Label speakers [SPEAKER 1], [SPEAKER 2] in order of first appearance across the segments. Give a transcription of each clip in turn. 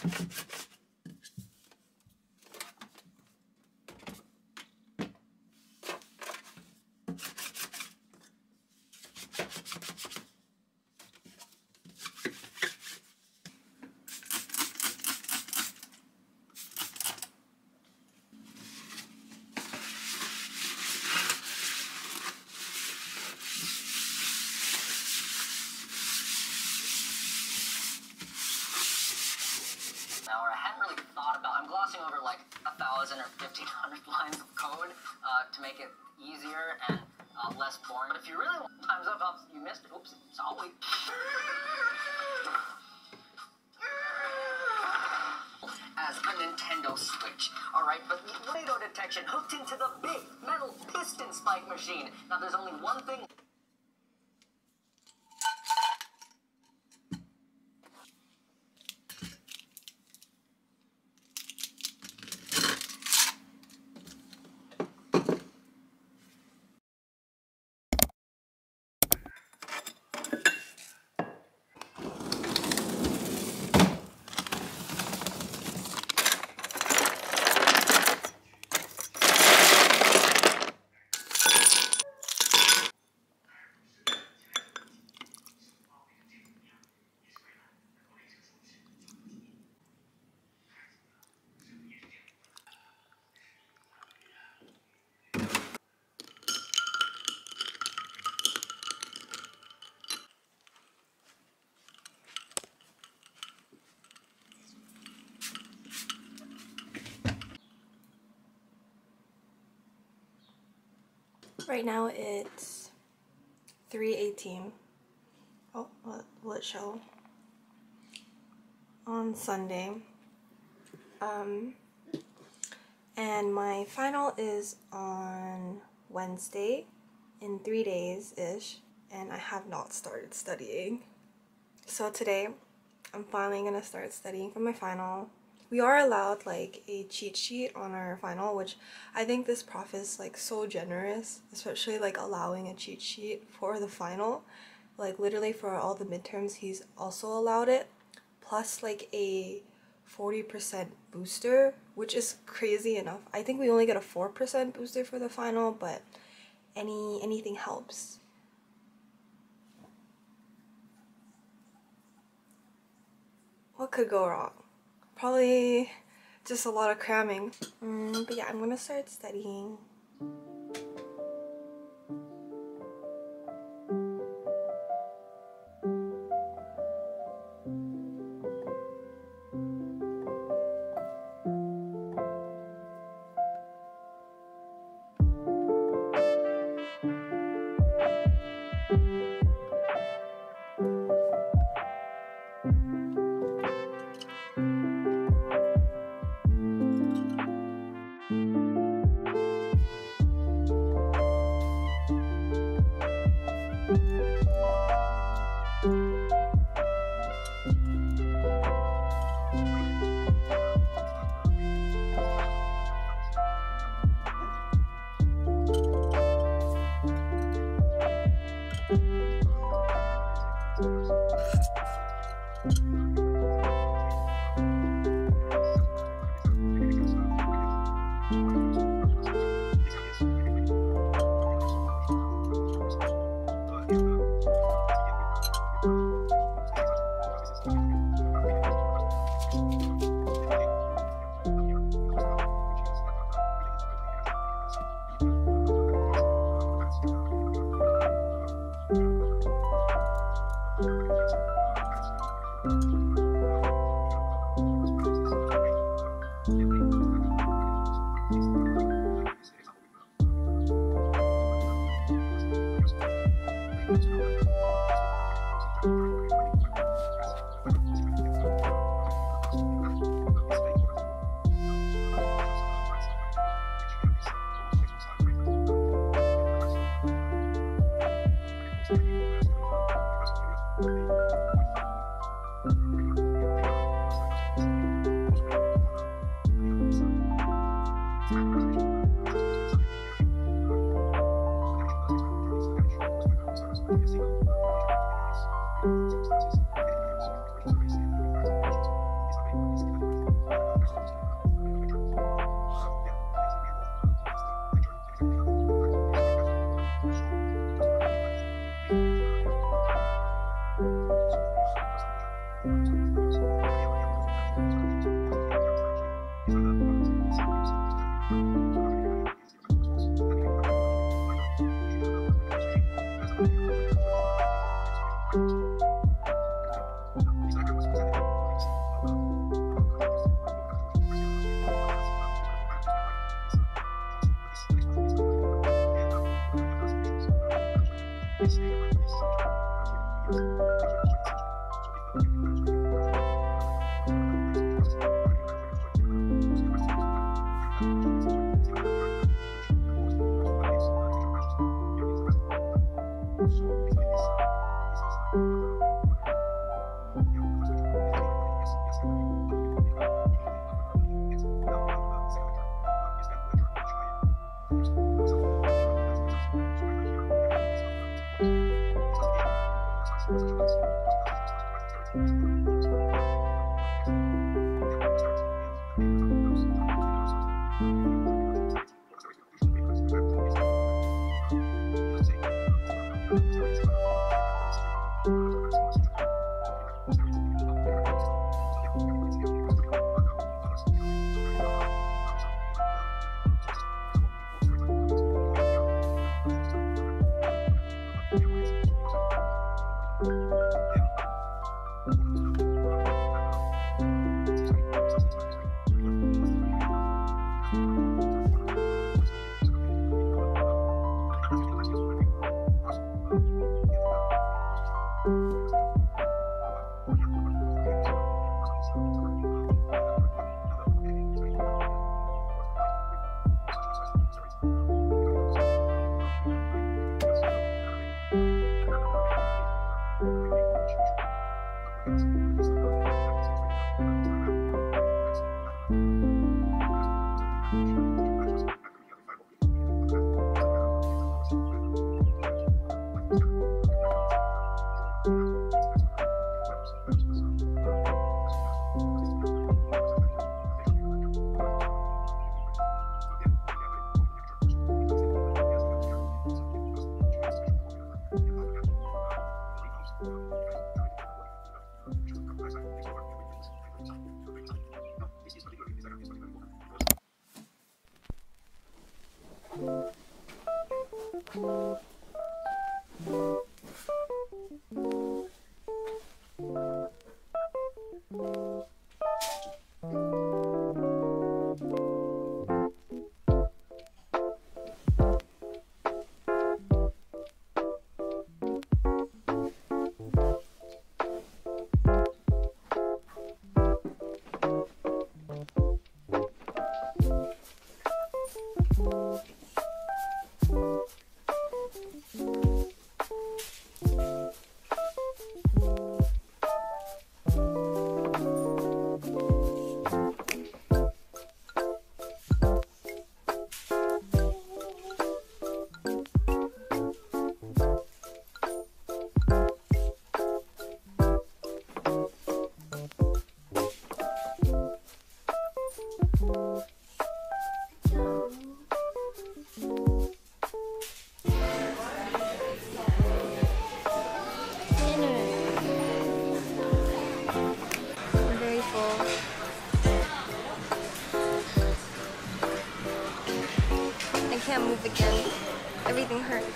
[SPEAKER 1] Or I hadn't really thought about. I'm glossing over like 1,000 or 1,500 lines of code to make it easier and less boring. But if you really want, time's up. Oh, you missed it. Oops, sorry. As a Nintendo Switch, all right. But tornado detection hooked into the big metal piston spike machine. Now there's only one thing.
[SPEAKER 2] Right now it's 3:18. Oh, what will it show? On Sunday. And my final is on Wednesday in 3 days-ish, and I have not started studying. So today, I'm finally gonna start studying for my final. We are allowed like a cheat sheet on our final, which I think this prof is like so generous, especially like allowing a cheat sheet for the final. Like literally for all the midterms he's also allowed it, plus like a 40% booster, which is crazy enough. I think we only get a 4% booster for the final, but anything helps. What could go wrong? Probably just a lot of cramming. But yeah, I'm gonna start studying. I can't move again. Everything hurts.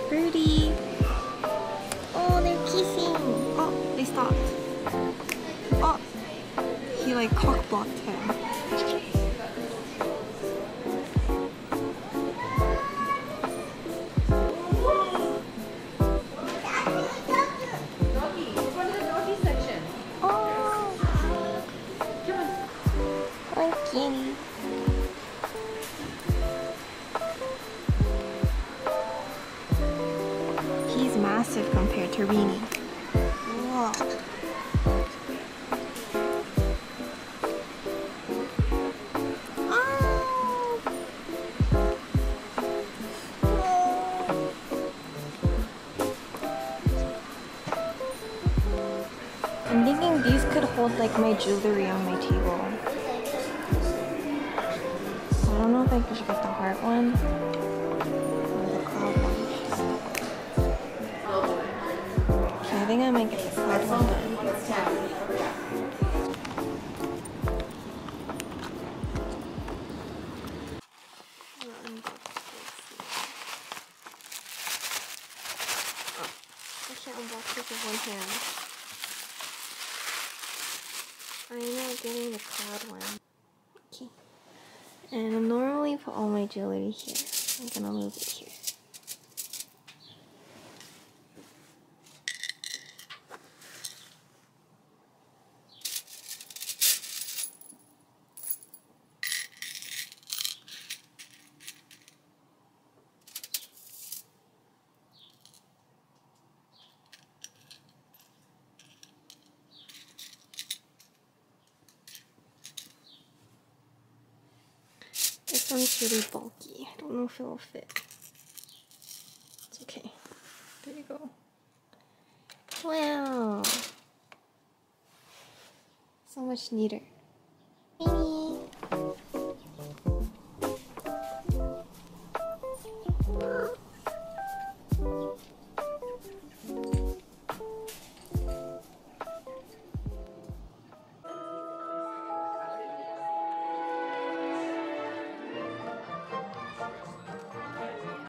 [SPEAKER 2] Birdie! Oh, they're kissing! Oh, they stopped. Oh! He like cock-blocked him. Kitty. He's massive compared to Rini. Whoa. Oh. I'm thinking these could hold like my jewelry on my table. I don't know if I should get the heart one or the cloud one. Okay, I think I might get the cloud one then. Oh, I can't unbox this with one hand. I'm not getting the cloud one. Okay. And I normally put all my jewelry here. I'm gonna move it here. This one's really bulky. I don't know if it'll fit. It's okay. There you go. Wow. So much neater. Baby.